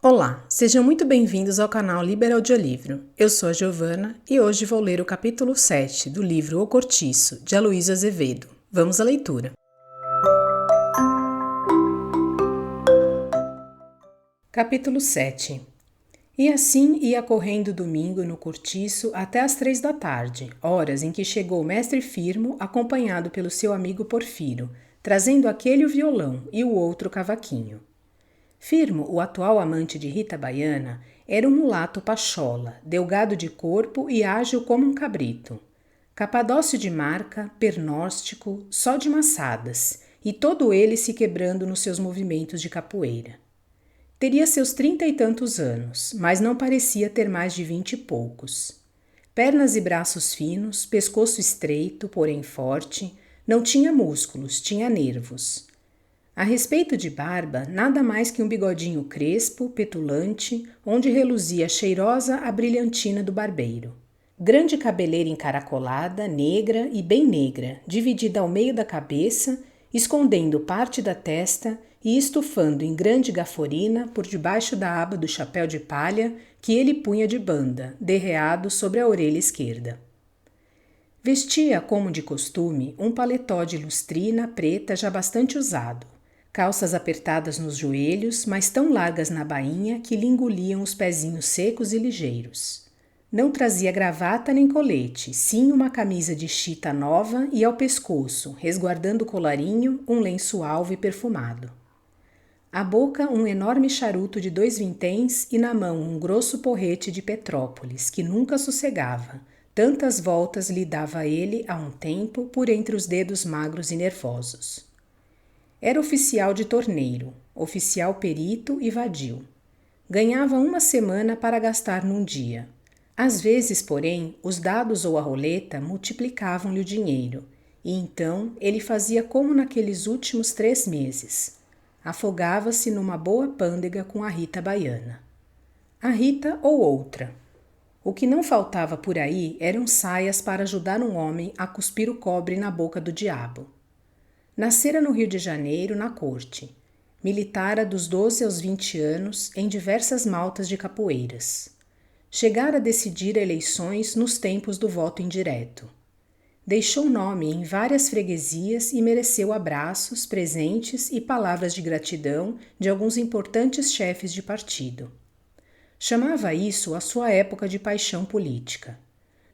Olá, sejam muito bem-vindos ao canal Liber Audiolivro. Eu sou a Giovana e hoje vou ler o capítulo 7 do livro O Cortiço, de Aloísio Azevedo. Vamos à leitura. Capítulo 7. E assim ia correndo domingo no cortiço até às 3 da tarde, horas em que chegou o mestre Firmo, acompanhado pelo seu amigo Porfiro, trazendo aquele o violão e o outro o cavaquinho. Firmo, o atual amante de Rita Baiana, era um mulato pachola, delgado de corpo e ágil como um cabrito. Capadócio de marca, pernóstico, só de maçadas, e todo ele se quebrando nos seus movimentos de capoeira. Teria seus 30 e tantos anos, mas não parecia ter mais de 20 e poucos. Pernas e braços finos, pescoço estreito, porém forte, não tinha músculos, tinha nervos. A respeito de barba, nada mais que um bigodinho crespo, petulante, onde reluzia a cheirosa a brilhantina do barbeiro. Grande cabeleira encaracolada, negra e bem negra, dividida ao meio da cabeça, escondendo parte da testa e estufando em grande gaforina por debaixo da aba do chapéu de palha que ele punha de banda, derreado sobre a orelha esquerda. Vestia, como de costume, um paletó de lustrina preta já bastante usado. Calças apertadas nos joelhos, mas tão largas na bainha que lhe engoliam os pezinhos secos e ligeiros. Não trazia gravata nem colete, sim uma camisa de chita nova e ao pescoço, resguardando o colarinho, um lenço alvo e perfumado. À boca um enorme charuto de 2 vinténs e na mão um grosso porrete de Petrópolis, que nunca sossegava. Tantas voltas lhe dava ele, a um tempo, por entre os dedos magros e nervosos. Era oficial de torneiro, oficial perito e vadio. Ganhava 1 semana para gastar num dia. Às vezes, porém, os dados ou a roleta multiplicavam-lhe o dinheiro, e então ele fazia como naqueles últimos 3 meses. Afogava-se numa boa pândega com a Rita Baiana. A Rita ou outra. O que não faltava por aí eram saias para ajudar um homem a cuspir o cobre na boca do diabo. Nascera no Rio de Janeiro, na corte. Militara dos 12 aos 20 anos em diversas maltas de capoeiras. Chegara a decidir eleições nos tempos do voto indireto. Deixou nome em várias freguesias e mereceu abraços, presentes e palavras de gratidão de alguns importantes chefes de partido. Chamava isso a sua época de paixão política.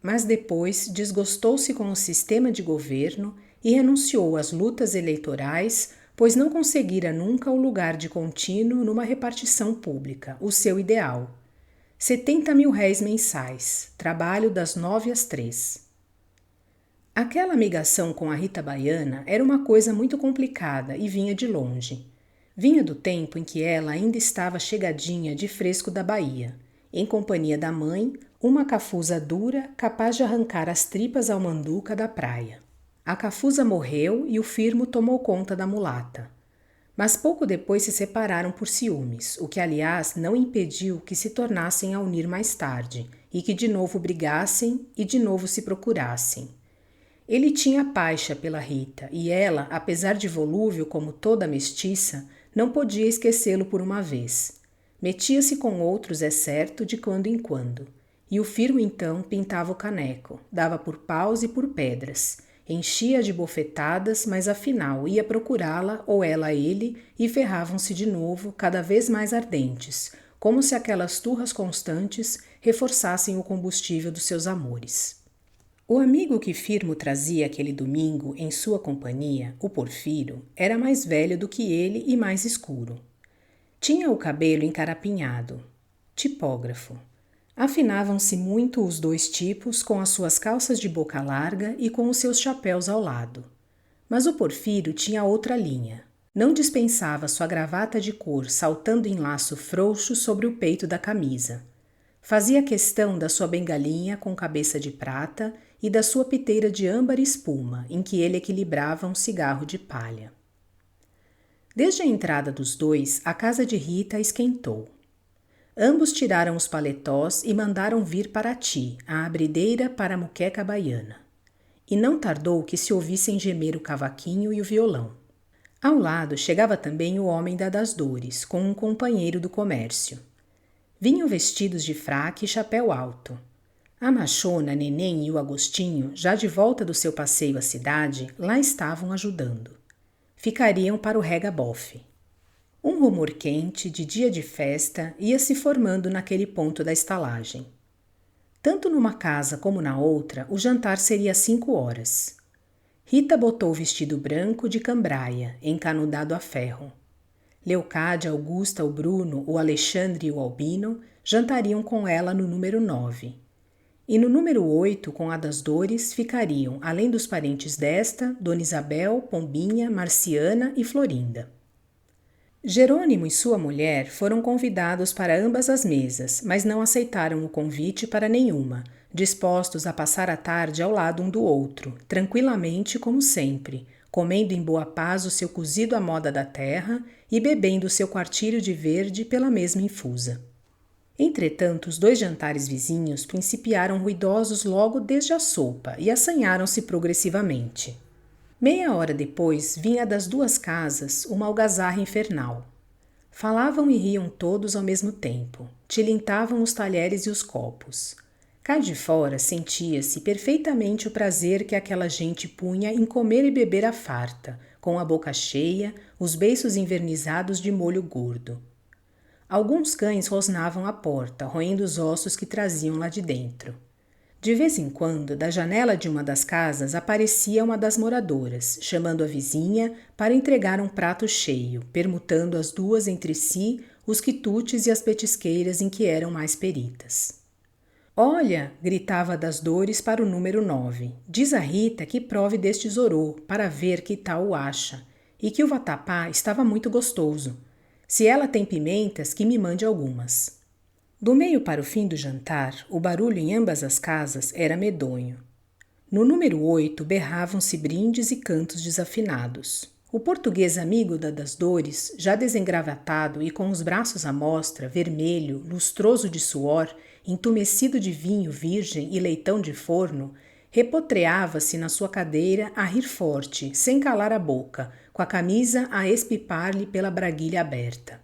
Mas depois desgostou-se com o sistema de governo e renunciou às lutas eleitorais, pois não conseguira nunca o lugar de contínuo numa repartição pública, o seu ideal. 70.000 réis mensais, trabalho das 9 às 3. Aquela amigação com a Rita Baiana era uma coisa muito complicada e vinha de longe. Vinha do tempo em que ela ainda estava chegadinha de fresco da Bahia, em companhia da mãe, uma cafuza dura capaz de arrancar as tripas ao manduca da praia. A cafuza morreu e o Firmo tomou conta da mulata. Mas pouco depois se separaram por ciúmes, o que aliás não impediu que se tornassem a unir mais tarde e que de novo brigassem e de novo se procurassem. Ele tinha paixa pela Rita e ela, apesar de volúvel como toda mestiça, não podia esquecê-lo por uma vez. Metia-se com outros, é certo, de quando em quando. E o Firmo então pintava o caneco, dava por paus e por pedras. Enchia de bofetadas, mas afinal ia procurá-la ou ela a ele e ferravam-se de novo, cada vez mais ardentes, como se aquelas turras constantes reforçassem o combustível dos seus amores. O amigo que Firmo trazia aquele domingo em sua companhia, o Porfiro, era mais velho do que ele e mais escuro. Tinha o cabelo encarapinhado, tipógrafo. Afinavam-se muito os 2 tipos com as suas calças de boca larga e com os seus chapéus ao lado. Mas o Porfiro tinha outra linha. Não dispensava sua gravata de cor saltando em laço frouxo sobre o peito da camisa. Fazia questão da sua bengalinha com cabeça de prata e da sua piteira de âmbar e espuma, em que ele equilibrava um cigarro de palha. Desde a entrada dos 2, a casa de Rita esquentou. Ambos tiraram os paletós e mandaram vir Paraty, a abrideira para a muqueca baiana. E não tardou que se ouvissem gemer o cavaquinho e o violão. Ao lado chegava também o homem das dores, com um companheiro do comércio. Vinham vestidos de fraque e chapéu alto. A machona, Neném e o Agostinho, já de volta do seu passeio à cidade, lá estavam ajudando. Ficariam para o rega-bofe. Um rumor quente, de dia de festa, ia se formando naquele ponto da estalagem. Tanto numa casa como na outra, o jantar seria às 5 horas. Rita botou o vestido branco de cambraia, encanudado a ferro. Leocádia, Augusta, o Bruno, o Alexandre e o Albino jantariam com ela no número 9. E no número 8, com a das Dores, ficariam, além dos parentes desta, Dona Isabel, Pombinha, Marciana e Florinda. Jerônimo e sua mulher foram convidados para ambas as mesas, mas não aceitaram o convite para nenhuma, dispostos a passar a tarde ao lado um do outro, tranquilamente como sempre, comendo em boa paz o seu cozido à moda da terra e bebendo o seu quartilho de verde pela mesma infusa. Entretanto, os 2 jantares vizinhos principiaram ruidosos logo desde a sopa e assanharam-se progressivamente. Meia hora depois, vinha das 2 casas uma algazarra infernal. Falavam e riam todos ao mesmo tempo, tilintavam os talheres e os copos. Cá de fora sentia-se perfeitamente o prazer que aquela gente punha em comer e beber à farta, com a boca cheia, os beiços envernizados de molho gordo. Alguns cães rosnavam à porta, roendo os ossos que traziam lá de dentro. De vez em quando, da janela de uma das casas aparecia uma das moradoras, chamando a vizinha para entregar um prato cheio, permutando as 2 entre si os quitutes e as petisqueiras em que eram mais peritas. «Olha!» gritava das Dores para o número 9. «Diz a Rita que prove deste zorô, para ver que tal o acha, e que o vatapá estava muito gostoso. Se ela tem pimentas, que me mande algumas.» Do meio para o fim do jantar, o barulho em ambas as casas era medonho. No número 8 berravam-se brindes e cantos desafinados. O português amigo das Dores, já desengravatado e com os braços à mostra, vermelho, lustroso de suor, entumecido de vinho virgem e leitão de forno, repotreava-se na sua cadeira a rir forte, sem calar a boca, com a camisa a espipar-lhe pela braguilha aberta.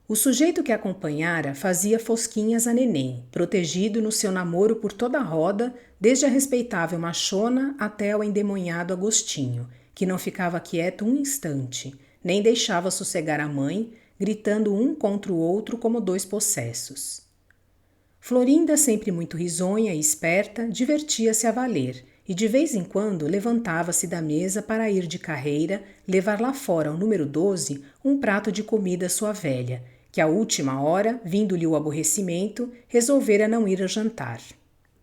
O sujeito que acompanhara fazia fosquinhas a Neném, protegido no seu namoro por toda a roda, desde a respeitável machona até ao endemoniado Agostinho, que não ficava quieto um instante, nem deixava sossegar a mãe, gritando um contra o outro como 2 possessos. Florinda, sempre muito risonha e esperta, divertia-se a valer, e de vez em quando levantava-se da mesa para ir de carreira levar lá fora ao número 12 um prato de comida à sua velha, que à última hora, vindo-lhe o aborrecimento, resolvera não ir ao jantar.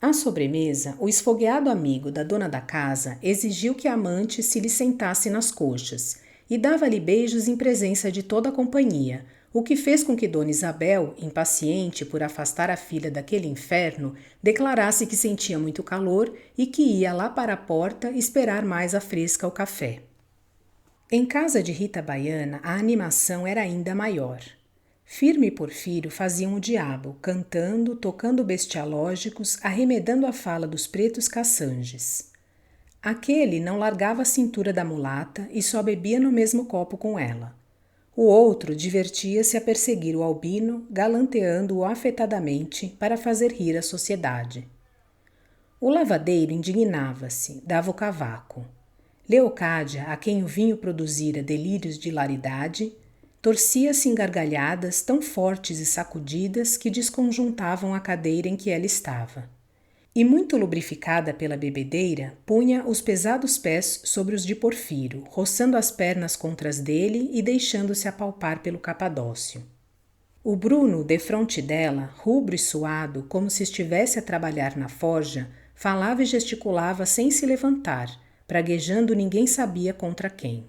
À sobremesa, o esfogueado amigo da dona da casa exigiu que a amante se lhe sentasse nas coxas e dava-lhe beijos em presença de toda a companhia, o que fez com que Dona Isabel, impaciente por afastar a filha daquele inferno, declarasse que sentia muito calor e que ia lá para a porta esperar mais à fresca o café. Em casa de Rita Baiana, a animação era ainda maior. Firmo e Porfírio faziam o diabo, cantando, tocando bestialógicos, arremedando a fala dos pretos caçanges. Aquele não largava a cintura da mulata e só bebia no mesmo copo com ela. O outro divertia-se a perseguir o Albino, galanteando-o afetadamente para fazer rir a sociedade. O lavadeiro indignava-se, dava o cavaco. Leocádia, a quem o vinho produzira delírios de hilaridade, torcia-se em gargalhadas tão fortes e sacudidas que desconjuntavam a cadeira em que ela estava. E, muito lubrificada pela bebedeira, punha os pesados pés sobre os de Porfírio, roçando as pernas contra as dele e deixando-se apalpar pelo capadócio. O Bruno, defronte dela, rubro e suado, como se estivesse a trabalhar na forja, falava e gesticulava sem se levantar, praguejando ninguém sabia contra quem.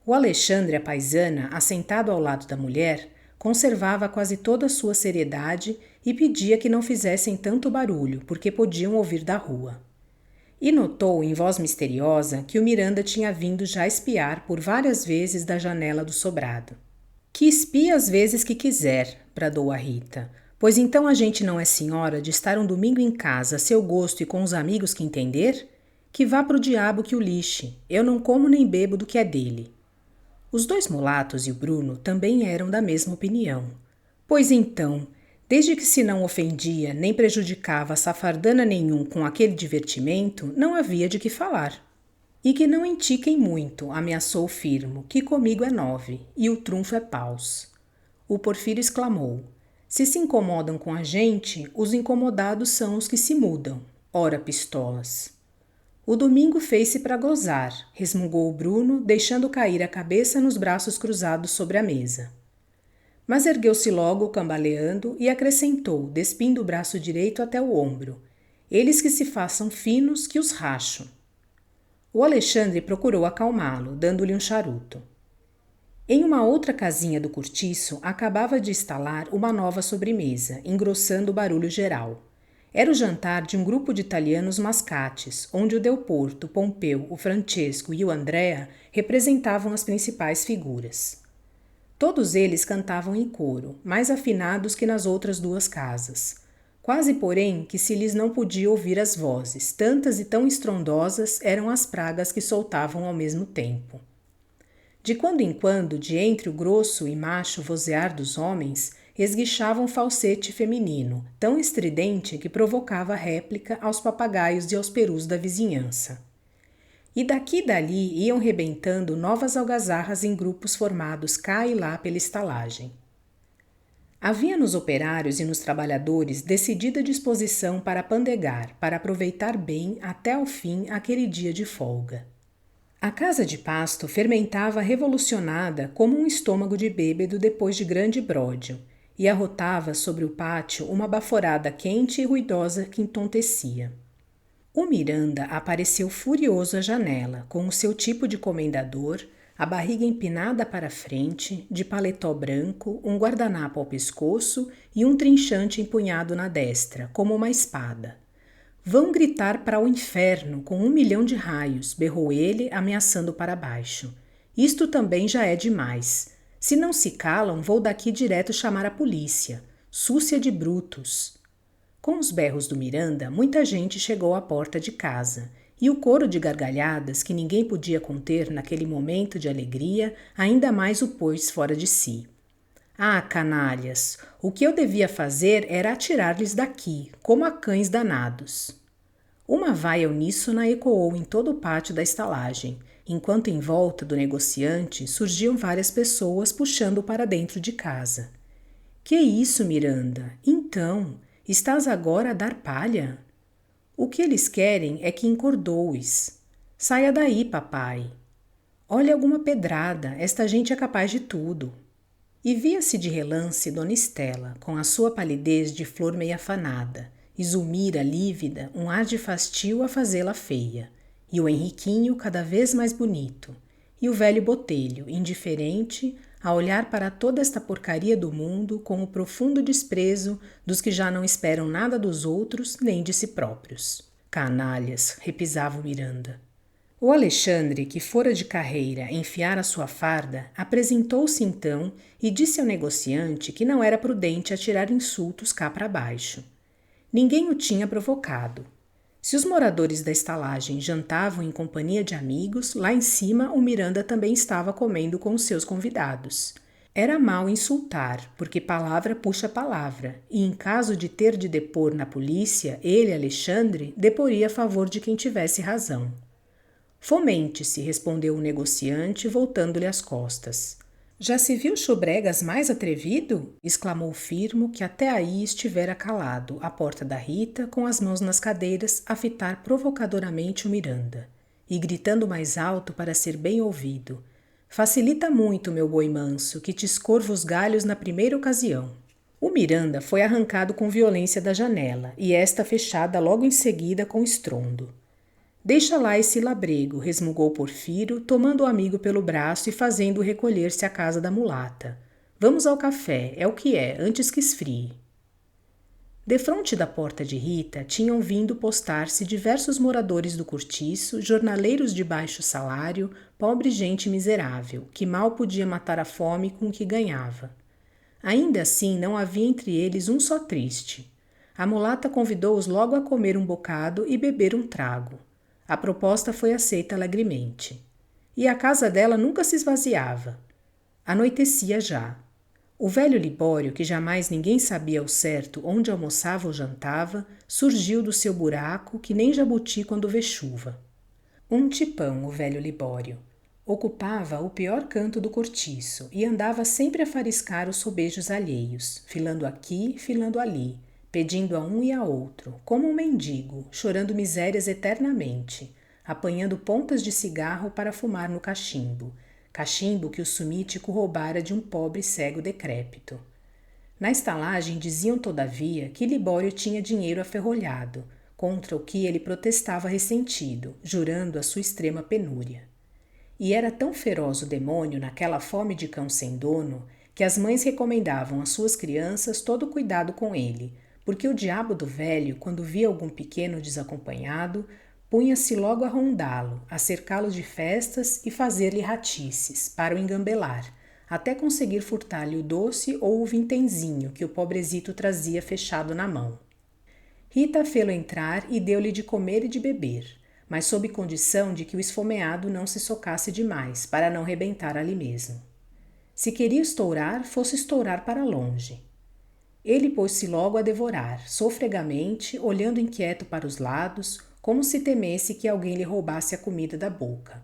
O Alexandre, a paisana, assentado ao lado da mulher, conservava quase toda a sua seriedade e pedia que não fizessem tanto barulho, porque podiam ouvir da rua. E notou, em voz misteriosa, que o Miranda tinha vindo já espiar por várias vezes da janela do sobrado. «Que espie as vezes que quiser», bradou a Rita, «pois então a gente não é senhora de estar um domingo em casa a seu gosto e com os amigos que entender? Que vá pro diabo que o lixe, eu não como nem bebo do que é dele.» Os 2 mulatos e o Bruno também eram da mesma opinião. Pois então, desde que se não ofendia nem prejudicava safardana nenhum com aquele divertimento, não havia de que falar. E que não entiquem muito, ameaçou o Firmo, que comigo é 9, e o trunfo é paus. O Porfírio exclamou: se incomodam com a gente, os incomodados são os que se mudam. Ora, pistolas. O Domingo fez-se para gozar, resmungou o Bruno, deixando cair a cabeça nos braços cruzados sobre a mesa. Mas ergueu-se logo, cambaleando, e acrescentou, despindo o braço direito até o ombro: eles que se façam finos, que os racho. O Alexandre procurou acalmá-lo, dando-lhe um charuto. Em uma outra casinha do cortiço, acabava de instalar uma nova sobremesa, engrossando o barulho geral. Era o jantar de um grupo de italianos mascates, onde o Del Porto, o Pompeu, o Francesco e o Andrea representavam as principais figuras. Todos eles cantavam em coro, mais afinados que nas outras duas casas. Quase, porém, que se lhes não podia ouvir as vozes, tantas e tão estrondosas eram as pragas que soltavam ao mesmo tempo. De quando em quando, de entre o grosso e macho vozear dos homens, esguichava um falsete feminino, tão estridente que provocava réplica aos papagaios e aos perus da vizinhança. E daqui e dali iam rebentando novas algazarras em grupos formados cá e lá pela estalagem. Havia nos operários e nos trabalhadores decidida disposição para pandegar, para aproveitar bem até ao fim aquele dia de folga. A casa de pasto fermentava revolucionada como um estômago de bêbado depois de grande bródio, e arrotava sobre o pátio uma baforada quente e ruidosa que entontecia. O Miranda apareceu furioso à janela, com o seu tipo de comendador, a barriga empinada para a frente, de paletó branco, um guardanapo ao pescoço e um trinchante empunhado na destra, como uma espada. Vão gritar para o inferno com 1 milhão de raios, berrou ele, ameaçando para baixo. Isto também já é demais. Se não se calam, vou daqui direto chamar a polícia. Súcia de brutos. Com os berros do Miranda, muita gente chegou à porta de casa, e o coro de gargalhadas que ninguém podia conter naquele momento de alegria ainda mais o pôs fora de si. Ah, canalhas! O que eu devia fazer era atirar-lhes daqui, como a cães danados. Uma vaia uníssona ecoou em todo o pátio da estalagem, enquanto em volta do negociante surgiam várias pessoas puxando-o para dentro de casa. Que isso, Miranda? Então, estás agora a dar palha? O que eles querem é que encordoes. Saia daí, papai. Olha alguma pedrada, esta gente é capaz de tudo. E via-se de relance Dona Estela, com a sua palidez de flor meia afanada, e Zulmira, lívida, um ar de fastio a fazê-la feia, e o Henriquinho cada vez mais bonito, e o velho Botelho, indiferente, a olhar para toda esta porcaria do mundo com o profundo desprezo dos que já não esperam nada dos outros nem de si próprios. Canalhas, repisava o Miranda. O Alexandre, que fora de carreira enfiar a sua farda, apresentou-se então e disse ao negociante que não era prudente atirar insultos cá para baixo. Ninguém o tinha provocado. Se os moradores da estalagem jantavam em companhia de amigos, lá em cima o Miranda também estava comendo com os seus convidados. Era mal insultar, porque palavra puxa palavra, e em caso de ter de depor na polícia, ele, Alexandre, deporia a favor de quem tivesse razão. Fomente-se, respondeu o negociante, voltando-lhe as costas. Já se viu Chobregas mais atrevido? Exclamou o Firmo, que até aí estivera calado, à porta da Rita, com as mãos nas cadeiras, a fitar provocadoramente o Miranda, e gritando mais alto para ser bem ouvido. Facilita muito, meu boi manso, que te escorvo os galhos na primeira ocasião. O Miranda foi arrancado com violência da janela, e esta fechada logo em seguida com estrondo. Deixa lá esse labrego, resmungou Porfírio, tomando o amigo pelo braço e fazendo-o recolher-se à casa da mulata. Vamos ao café, é o que é, antes que esfrie. Defronte da porta de Rita tinham vindo postar-se diversos moradores do cortiço, jornaleiros de baixo salário, pobre gente miserável, que mal podia matar a fome com o que ganhava. Ainda assim, não havia entre eles um só triste. A mulata convidou-os logo a comer um bocado e beber um trago. A proposta foi aceita alegremente. E a casa dela nunca se esvaziava. Anoitecia já. O velho Libório, que jamais ninguém sabia ao certo onde almoçava ou jantava, surgiu do seu buraco que nem jabuti quando vê chuva. Um tipão, o velho Libório. Ocupava o pior canto do cortiço e andava sempre a fariscar os sobejos alheios, filando aqui, filando ali, pedindo a um e a outro, como um mendigo, chorando misérias eternamente, apanhando pontas de cigarro para fumar no cachimbo que o sumítico roubara de um pobre cego decrépito. Na estalagem diziam, todavia, que Libório tinha dinheiro aferrolhado, contra o que ele protestava ressentido, jurando a sua extrema penúria. E era tão feroz o demônio naquela fome de cão sem dono que as mães recomendavam às suas crianças todo cuidado com ele, porque o diabo do velho, quando via algum pequeno desacompanhado, punha-se logo a rondá-lo, a cercá-lo de festas e fazer-lhe ratices, para o engambelar, até conseguir furtar-lhe o doce ou o vintenzinho que o pobrezito trazia fechado na mão. Rita fê-lo entrar e deu-lhe de comer e de beber, mas sob condição de que o esfomeado não se socasse demais, para não rebentar ali mesmo. Se queria estourar, fosse estourar para longe. Ele pôs-se logo a devorar, sofregamente, olhando inquieto para os lados, como se temesse que alguém lhe roubasse a comida da boca.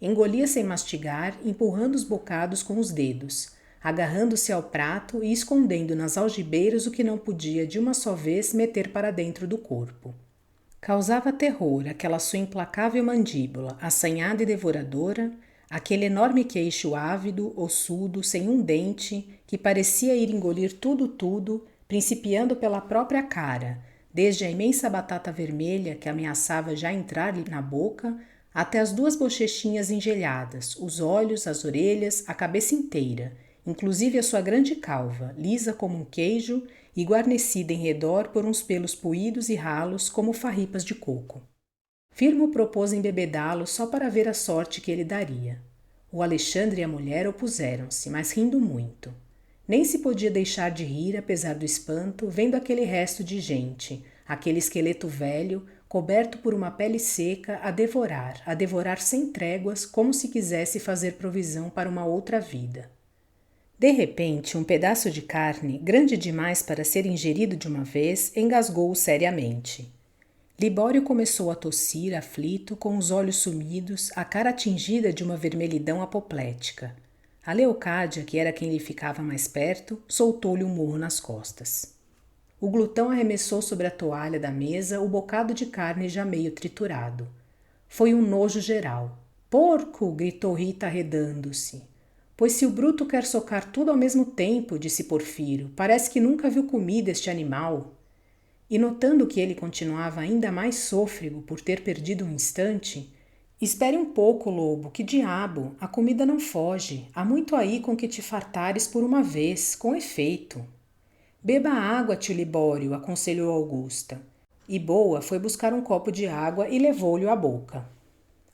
Engolia sem mastigar, empurrando os bocados com os dedos, agarrando-se ao prato e escondendo nas algibeiras o que não podia de uma só vez meter para dentro do corpo. Causava terror aquela sua implacável mandíbula, assanhada e devoradora, aquele enorme queixo ávido, ossudo, sem um dente, que parecia ir engolir tudo, principiando pela própria cara, desde a imensa batata vermelha que ameaçava já entrar-lhe na boca, até as duas bochechinhas engelhadas, os olhos, as orelhas, a cabeça inteira, inclusive a sua grande calva, lisa como um queijo e guarnecida em redor por uns pelos puídos e ralos como farripas de coco. Firmo propôs embebedá-lo só para ver a sorte que ele daria. O Alexandre e a mulher opuseram-se, mas rindo muito. Nem se podia deixar de rir, apesar do espanto, vendo aquele resto de gente, aquele esqueleto velho, coberto por uma pele seca, a devorar sem tréguas, como se quisesse fazer provisão para uma outra vida. De repente, um pedaço de carne, grande demais para ser ingerido de uma vez, engasgou-o seriamente. Libório começou a tossir, aflito, com os olhos sumidos, a cara atingida de uma vermelhidão apoplética. A Leocádia, que era quem lhe ficava mais perto, soltou-lhe um murro nas costas. O glutão arremessou sobre a toalha da mesa o bocado de carne já meio triturado. Foi um nojo geral. Porco! Gritou Rita arredando-se. Pois se o bruto quer socar tudo ao mesmo tempo, disse Porfiro, parece que nunca viu comida este animal. E notando que ele continuava ainda mais sôfrego por ter perdido um instante, espere um pouco, lobo, que diabo, a comida não foge, há muito aí com que te fartares por uma vez, com efeito. Beba água, tio Libório, aconselhou Augusta. E Boa foi buscar um copo de água e levou-lhe à boca.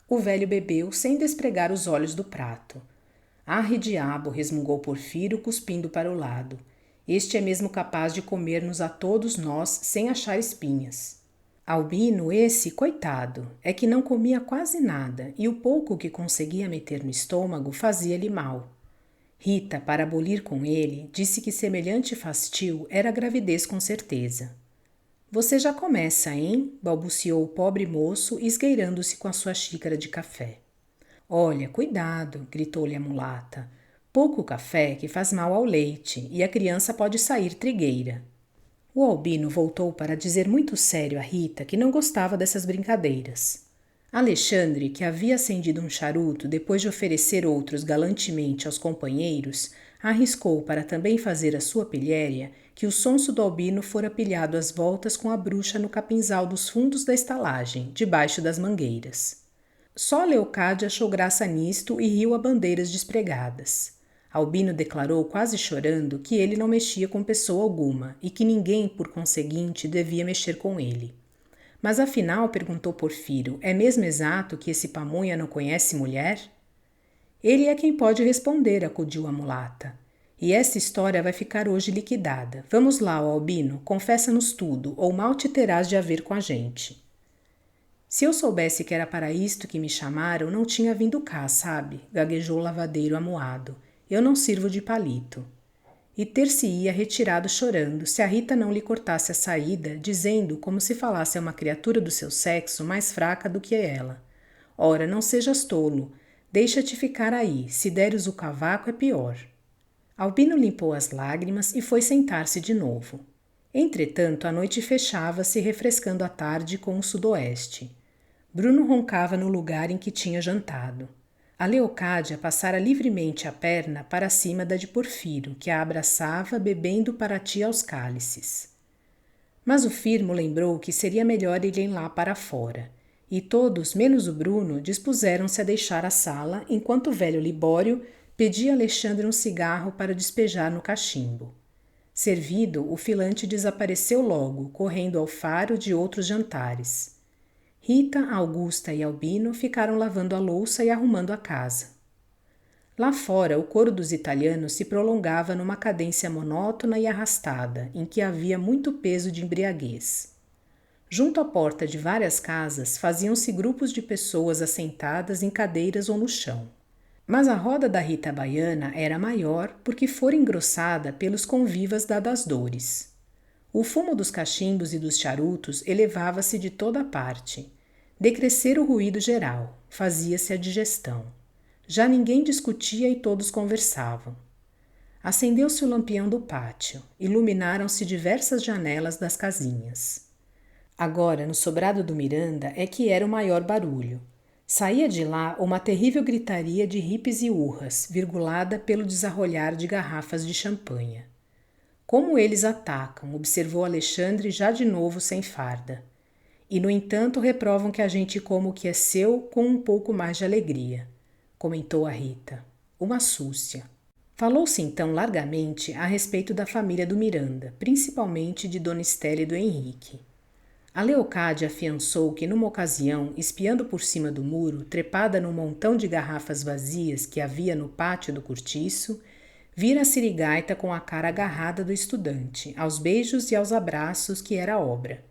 O velho bebeu sem despregar os olhos do prato. Arre diabo, resmungou Porfiro, cuspindo para o lado. Este é mesmo capaz de comer-nos a todos nós sem achar espinhas. Albino, esse, coitado, é que não comia quase nada e o pouco que conseguia meter no estômago fazia-lhe mal. Rita, para abolir com ele, disse que semelhante fastio era gravidez com certeza. Você já começa, hein? Balbuciou o pobre moço, esgueirando-se com a sua xícara de café. Olha, cuidado, gritou-lhe a mulata. Pouco café que faz mal ao leite e a criança pode sair trigueira. O Albino voltou para dizer muito sério a Rita que não gostava dessas brincadeiras. Alexandre, que havia acendido um charuto depois de oferecer outros galantemente aos companheiros, arriscou para também fazer a sua pilhéria que o sonso do Albino fora pilhado às voltas com a bruxa no capinzal dos fundos da estalagem, debaixo das mangueiras. Só Leocádia achou graça nisto e riu a bandeiras despregadas. Albino declarou, quase chorando, que ele não mexia com pessoa alguma e que ninguém, por conseguinte, devia mexer com ele. Mas afinal, perguntou Porfiro, é mesmo exato que esse pamonha não conhece mulher? Ele é quem pode responder, acudiu a mulata. E esta história vai ficar hoje liquidada. Vamos lá, Albino, confessa-nos tudo, ou mal te terás de haver com a gente. Se eu soubesse que era para isto que me chamaram, não tinha vindo cá, sabe? Gaguejou o lavadeiro amuado. Eu não sirvo de palito. e ter-se-ia retirado chorando se a Rita não lhe cortasse a saída, dizendo, como se falasse a uma criatura do seu sexo mais fraca do que ela: ora, não sejas tolo, deixa-te ficar aí, se deres o cavaco é pior. Albino limpou as lágrimas e foi sentar-se de novo. Entretanto, a noite fechava-se, refrescando a tarde com o sudoeste. Bruno roncava no lugar em que tinha jantado. A Leocádia passara livremente a perna para cima da de Porfiro, que a abraçava, bebendo para ti aos cálices. Mas o Firmo lembrou que seria melhor irem lá para fora, e todos, menos o Bruno, dispuseram-se a deixar a sala, enquanto o velho Libório pedia a Alexandre um cigarro para despejar no cachimbo. Servido, o filante desapareceu logo, correndo ao faro de outros jantares. Rita, Augusta e Albino ficaram lavando a louça e arrumando a casa. Lá fora, o coro dos italianos se prolongava numa cadência monótona e arrastada, em que havia muito peso de embriaguez. Junto à porta de várias casas faziam-se grupos de pessoas assentadas em cadeiras ou no chão. Mas a roda da Rita Baiana era maior porque fora engrossada pelos convivas das dores. O fumo dos cachimbos e dos charutos elevava-se de toda a parte. Decrescera o ruído geral, fazia-se a digestão. Já ninguém discutia e todos conversavam. Acendeu-se o lampião do pátio, iluminaram-se diversas janelas das casinhas. Agora, no sobrado do Miranda, é que era o maior barulho. Saía de lá uma terrível gritaria de ripes e urras, virgulada pelo desarrolhar de garrafas de champanha. Como eles atacam, observou Alexandre já de novo sem farda. E, no entanto, reprovam que a gente coma o que é seu com um pouco mais de alegria, comentou a Rita. Uma súcia. Falou-se então largamente a respeito da família do Miranda, principalmente de Dona Estela e do Henrique. A Leocádia afiançou que, numa ocasião, espiando por cima do muro, trepada num montão de garrafas vazias que havia no pátio do cortiço, vira a sirigaita com a cara agarrada do estudante, aos beijos e aos abraços que era obra.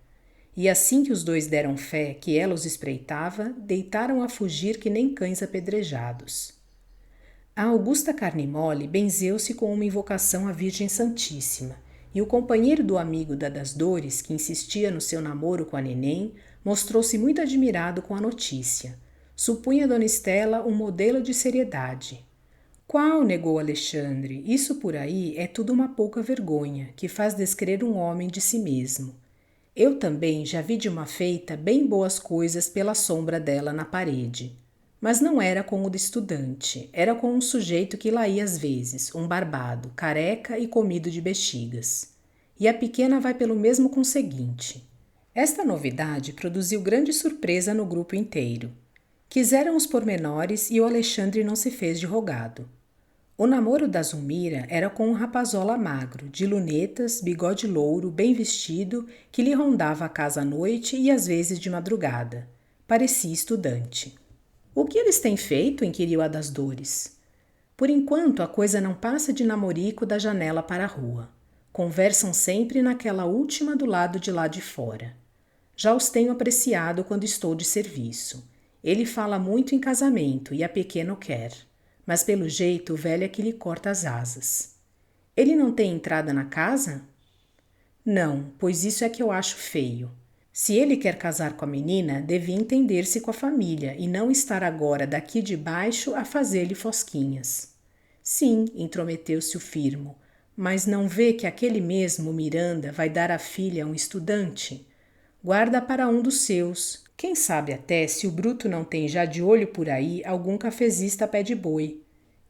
E assim que os dois deram fé que ela os espreitava, deitaram a fugir que nem cães apedrejados. A Augusta Carne-Mole benzeu-se com uma invocação à Virgem Santíssima, e o companheiro do amigo das dores, que insistia no seu namoro com a neném, mostrou-se muito admirado com a notícia. Supunha Dona Estela um modelo de seriedade. Qual? Negou Alexandre. Isso por aí é tudo uma pouca vergonha, que faz descrer um homem de si mesmo. Eu também já vi de uma feita bem boas coisas pela sombra dela na parede. Mas não era com o de estudante, era com um sujeito que lá ia às vezes, um barbado, careca e comido de bexigas. E a pequena vai pelo mesmo conseguinte. Esta novidade produziu grande surpresa no grupo inteiro. Quiseram os pormenores e o Alexandre não se fez de rogado. O namoro da Zulmira era com um rapazola magro, de lunetas, bigode louro, bem vestido, que lhe rondava a casa à noite e às vezes de madrugada. Parecia estudante. O que eles têm feito? Inquiriu a das dores. Por enquanto, a coisa não passa de namorico da janela para a rua. Conversam sempre naquela última do lado de lá de fora. Já os tenho apreciado quando estou de serviço. Ele fala muito em casamento e a pequena o quer. Mas pelo jeito o velho é que lhe corta as asas. Ele não tem entrada na casa? Não, pois isso é que eu acho feio. Se ele quer casar com a menina, devia entender-se com a família e não estar agora daqui de baixo a fazer-lhe fosquinhas. Sim, intrometeu-se o Firmo, mas não vê que aquele mesmo Miranda vai dar a filha a um estudante? Guarda para um dos seus. Quem sabe até se o bruto não tem já de olho por aí algum cafezista pé de boi.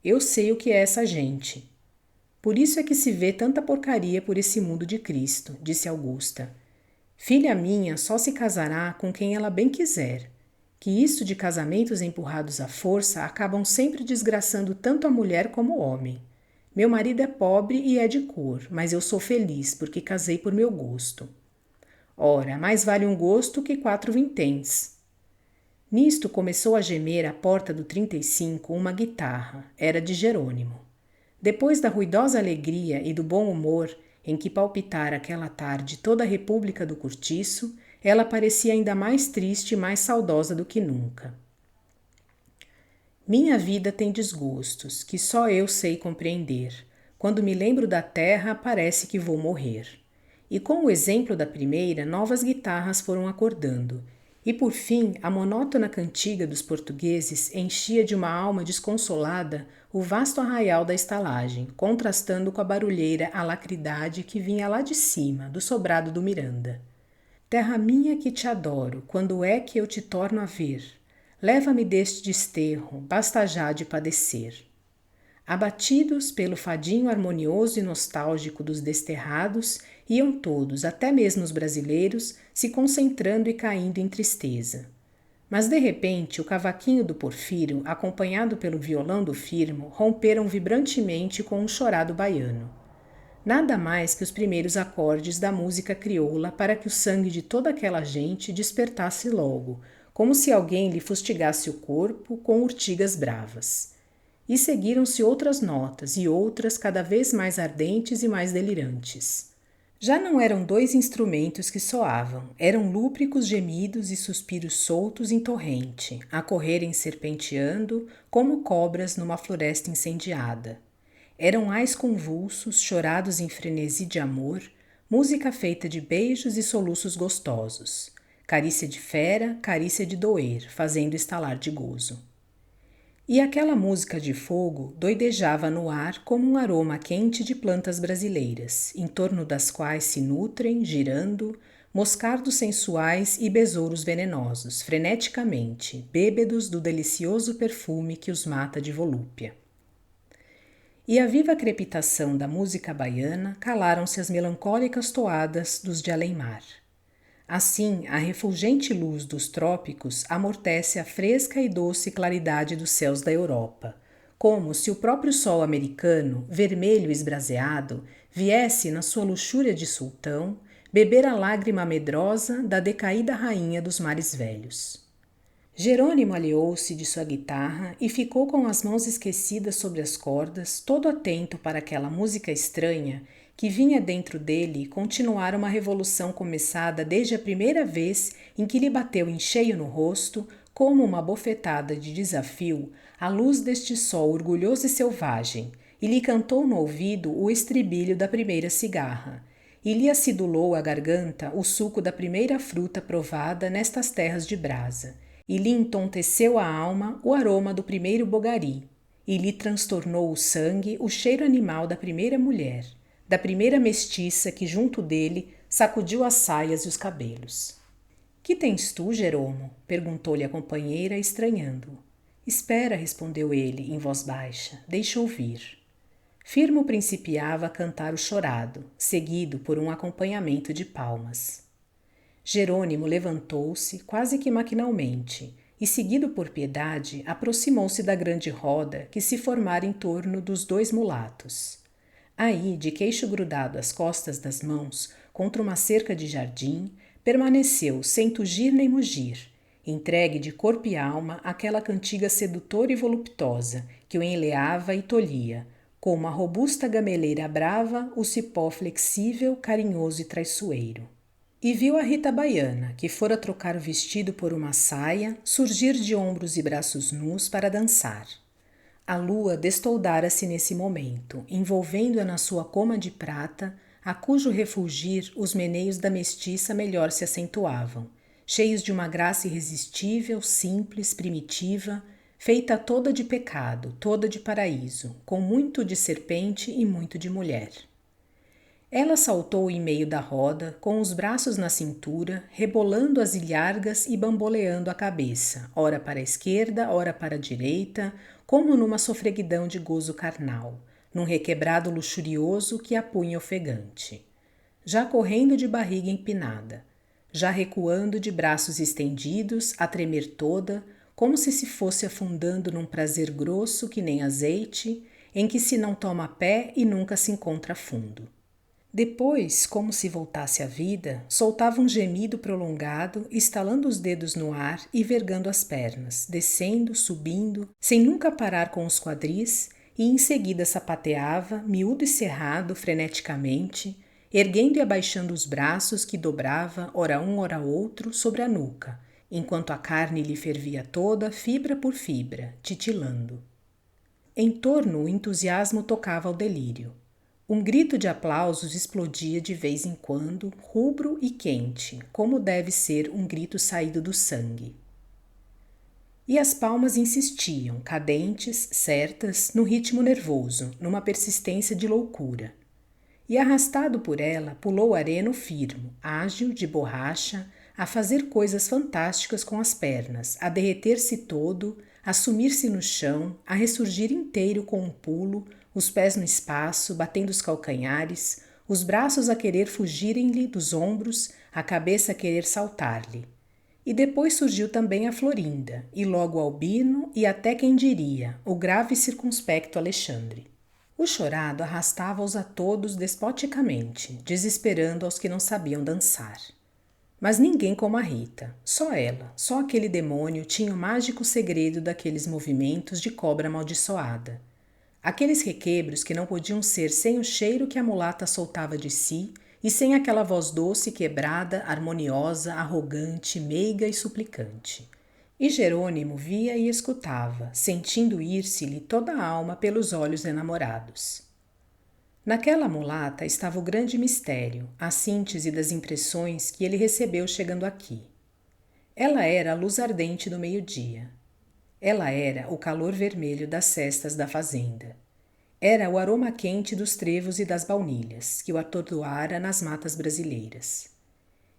Eu sei o que é essa gente. Por isso é que se vê tanta porcaria por esse mundo de Cristo, disse Augusta. Filha minha só se casará com quem ela bem quiser. Que isto de casamentos empurrados à força acabam sempre desgraçando tanto a mulher como o homem. Meu marido é pobre e é de cor, mas eu sou feliz porque casei por meu gosto. Ora, mais vale um gosto que 4 vinténs. Nisto começou a gemer à porta do 35 uma guitarra, era de Jerônimo. Depois da ruidosa alegria e do bom humor em que palpitara aquela tarde toda a República do Cortiço, ela parecia ainda mais triste e mais saudosa do que nunca. Minha vida tem desgostos, que só eu sei compreender. Quando me lembro da terra, parece que vou morrer. E com o exemplo da primeira, novas guitarras foram acordando. E por fim, a monótona cantiga dos portugueses enchia de uma alma desconsolada o vasto arraial da estalagem, contrastando com a barulheira alacridade que vinha lá de cima, do sobrado do Miranda. Terra minha que te adoro, quando é que eu te torno a ver? Leva-me deste desterro, basta já de padecer. Abatidos pelo fadinho harmonioso e nostálgico dos desterrados, iam todos, até mesmo os brasileiros, se concentrando e caindo em tristeza. Mas de repente o cavaquinho do Porfírio, acompanhado pelo violão do Firmo, romperam vibrantemente com um chorado baiano. Nada mais que os primeiros acordes da música crioula para que o sangue de toda aquela gente despertasse logo, como se alguém lhe fustigasse o corpo com urtigas bravas. E seguiram-se outras notas e outras cada vez mais ardentes e mais delirantes. Já não eram dois instrumentos que soavam, eram lúbricos gemidos e suspiros soltos em torrente, a correrem serpenteando como cobras numa floresta incendiada. Eram ais convulsos, chorados em frenesi de amor, música feita de beijos e soluços gostosos, carícia de fera, carícia de doer, fazendo estalar de gozo. E aquela música de fogo doidejava no ar como um aroma quente de plantas brasileiras, em torno das quais se nutrem, girando, moscardos sensuais e besouros venenosos, freneticamente, bêbedos do delicioso perfume que os mata de volúpia. E a viva crepitação da música baiana calaram-se as melancólicas toadas dos de além-mar. Assim, a refulgente luz dos trópicos amortece a fresca e doce claridade dos céus da Europa, como se o próprio sol americano, vermelho esbraseado, viesse, na sua luxúria de sultão, beber a lágrima medrosa da decaída rainha dos mares velhos. Jerônimo aliou-se de sua guitarra e ficou com as mãos esquecidas sobre as cordas, todo atento para aquela música estranha que vinha dentro dele continuar uma revolução começada desde a primeira vez em que lhe bateu em cheio no rosto, como uma bofetada de desafio, a luz deste sol orgulhoso e selvagem, e lhe cantou no ouvido o estribilho da primeira cigarra, e lhe acidulou a garganta o suco da primeira fruta provada nestas terras de brasa, e lhe entonteceu a alma o aroma do primeiro bogari, e lhe transtornou o sangue o cheiro animal da primeira mulher, da primeira mestiça que junto dele sacudiu as saias e os cabelos. Que tens tu, Jeromo? Perguntou-lhe a companheira, estranhando-o. Espera, respondeu ele, em voz baixa, deixa ouvir. Firmo principiava a cantar o chorado, seguido por um acompanhamento de palmas. Jerônimo levantou-se, quase que maquinalmente, e, seguido por Piedade, aproximou-se da grande roda que se formara em torno dos dois mulatos. Aí, de queixo grudado às costas das mãos, contra uma cerca de jardim, permaneceu sem tugir nem mugir, entregue de corpo e alma àquela cantiga sedutora e voluptuosa que o enleava e tolhia, como a robusta gameleira brava, o cipó flexível, carinhoso e traiçoeiro. E viu a Rita Baiana, que fora trocar o vestido por uma saia, surgir de ombros e braços nus para dançar. A lua destoldara-se nesse momento, envolvendo-a na sua coma de prata, a cujo refulgir os meneios da mestiça melhor se acentuavam, cheios de uma graça irresistível, simples, primitiva, feita toda de pecado, toda de paraíso, com muito de serpente e muito de mulher. Ela saltou em meio da roda, com os braços na cintura, rebolando as ilhargas e bamboleando a cabeça, ora para a esquerda, ora para a direita, como numa sofreguidão de gozo carnal, num requebrado luxurioso que a punha ofegante. Já correndo de barriga empinada, já recuando de braços estendidos, a tremer toda, como se fosse afundando num prazer grosso que nem azeite, em que se não toma pé e nunca se encontra fundo. Depois, como se voltasse à vida, soltava um gemido prolongado, estalando os dedos no ar e vergando as pernas, descendo, subindo, sem nunca parar com os quadris, e em seguida sapateava, miúdo e cerrado, freneticamente, erguendo e abaixando os braços que dobrava, ora um, ora outro, sobre a nuca, enquanto a carne lhe fervia toda, fibra por fibra, titilando. Em torno o entusiasmo tocava ao delírio. Um grito de aplausos explodia de vez em quando, rubro e quente, como deve ser um grito saído do sangue. E as palmas insistiam, cadentes, certas, no ritmo nervoso, numa persistência de loucura. E arrastado por ela, pulou areno firmo, ágil, de borracha, a fazer coisas fantásticas com as pernas, a derreter-se todo, a sumir-se no chão, a ressurgir inteiro com um pulo, os pés no espaço, batendo os calcanhares, os braços a querer fugirem-lhe dos ombros, a cabeça a querer saltar-lhe. E depois surgiu também a Florinda, e logo o Albino, e até quem diria, o grave e circunspecto Alexandre. O chorado arrastava-os a todos despoticamente, desesperando aos que não sabiam dançar. Mas ninguém como a Rita, só ela, só aquele demônio tinha o mágico segredo daqueles movimentos de cobra amaldiçoada. Aqueles requebros que não podiam ser sem o cheiro que a mulata soltava de si e sem aquela voz doce, quebrada, harmoniosa, arrogante, meiga e suplicante. E Jerônimo via e escutava, sentindo ir-se-lhe toda a alma pelos olhos enamorados. Naquela mulata estava o grande mistério, a síntese das impressões que ele recebeu chegando aqui. Ela era a luz ardente do meio-dia. Ela era o calor vermelho das cestas da fazenda. Era o aroma quente dos trevos e das baunilhas, que o atordoara nas matas brasileiras.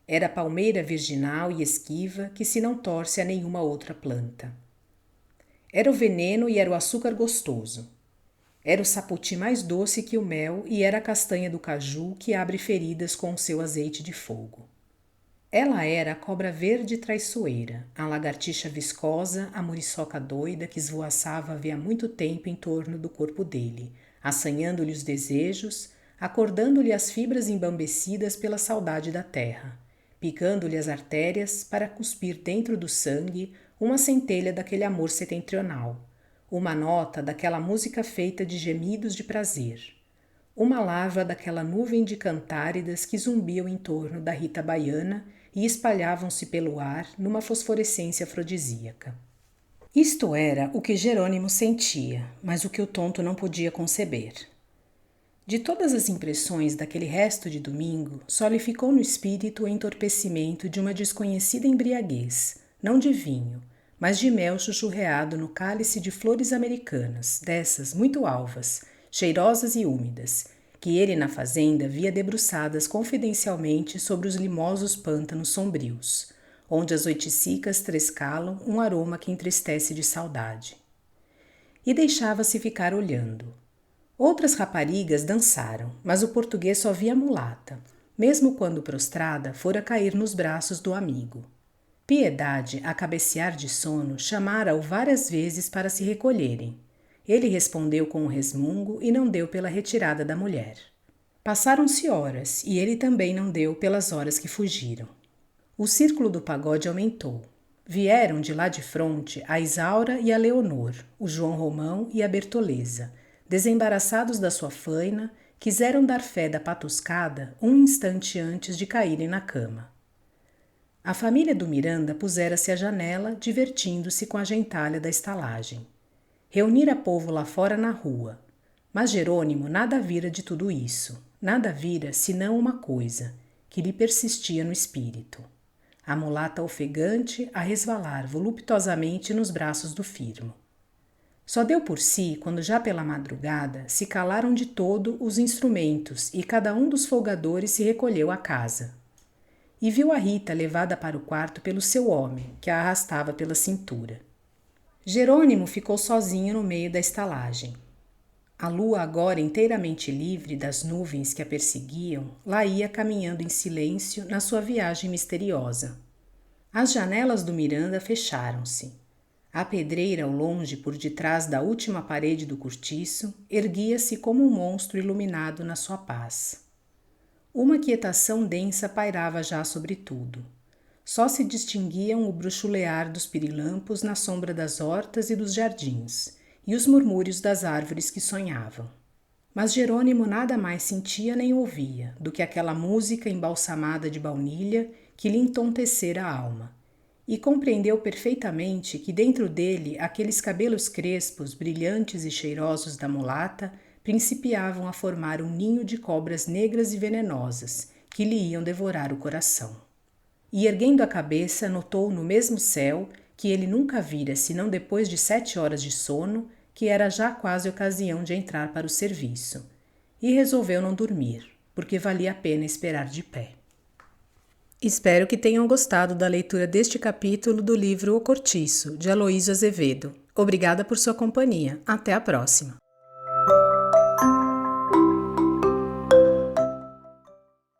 Era a palmeira virginal e esquiva que se não torce a nenhuma outra planta. Era o veneno e era o açúcar gostoso. Era o saputi mais doce que o mel e era a castanha do caju que abre feridas com o seu azeite de fogo. Ela era a cobra verde traiçoeira, a lagartixa viscosa, a muriçoca doida que esvoaçava havia muito tempo em torno do corpo dele, assanhando-lhe os desejos, acordando-lhe as fibras embambecidas pela saudade da terra, picando-lhe as artérias para cuspir dentro do sangue uma centelha daquele amor setentrional, uma nota daquela música feita de gemidos de prazer, uma larva daquela nuvem de cantáridas que zumbiam em torno da Rita baiana e espalhavam-se pelo ar numa fosforescência afrodisíaca. Isto era o que Jerônimo sentia, mas o que o tonto não podia conceber. De todas as impressões daquele resto de domingo, só lhe ficou no espírito o entorpecimento de uma desconhecida embriaguez, não de vinho, mas de mel chuchurreado no cálice de flores americanas, dessas muito alvas, cheirosas e úmidas, que ele na fazenda via debruçadas confidencialmente sobre os limosos pântanos sombrios, onde as oiticicas trescalam um aroma que entristece de saudade. E deixava-se ficar olhando. Outras raparigas dançaram, mas o português só via a mulata, mesmo quando prostrada fora cair nos braços do amigo. Piedade, a cabecear de sono, chamara-o várias vezes para se recolherem. Ele respondeu com um resmungo e não deu pela retirada da mulher. Passaram-se horas e ele também não deu pelas horas que fugiram. O círculo do pagode aumentou. Vieram de lá de fronte a Isaura e a Leonor, o João Romão e a Bertoleza, desembaraçados da sua faina, quiseram dar fé da patuscada um instante antes de caírem na cama. A família do Miranda pusera-se à janela, divertindo-se com a gentalha da estalagem. Reunira povo lá fora na rua. Mas Jerônimo nada vira de tudo isso. Nada vira senão uma coisa, que lhe persistia no espírito. A mulata ofegante a resvalar voluptuosamente nos braços do firmo. Só deu por si quando já pela madrugada se calaram de todo os instrumentos e cada um dos folgadores se recolheu à casa. E viu a Rita levada para o quarto pelo seu homem, que a arrastava pela cintura. Jerônimo ficou sozinho no meio da estalagem. A lua, agora inteiramente livre das nuvens que a perseguiam, lá ia caminhando em silêncio na sua viagem misteriosa. As janelas do Miranda fecharam-se. A pedreira ao longe, por detrás da última parede do cortiço, erguia-se como um monstro iluminado na sua paz. Uma quietação densa pairava já sobre tudo. Só se distinguiam o bruxulear dos pirilampos na sombra das hortas e dos jardins, e os murmúrios das árvores que sonhavam. Mas Jerônimo nada mais sentia nem ouvia do que aquela música embalsamada de baunilha que lhe entontecera a alma, e compreendeu perfeitamente que dentro dele aqueles cabelos crespos, brilhantes e cheirosos da mulata principiavam a formar um ninho de cobras negras e venenosas, que lhe iam devorar o coração. E erguendo a cabeça, notou no mesmo céu, que ele nunca vira senão depois de 7 horas de sono, que era já quase ocasião de entrar para o serviço. E resolveu não dormir, porque valia a pena esperar de pé. Espero que tenham gostado da leitura deste capítulo do livro O Cortiço, de Aloísio Azevedo. Obrigada por sua companhia. Até a próxima!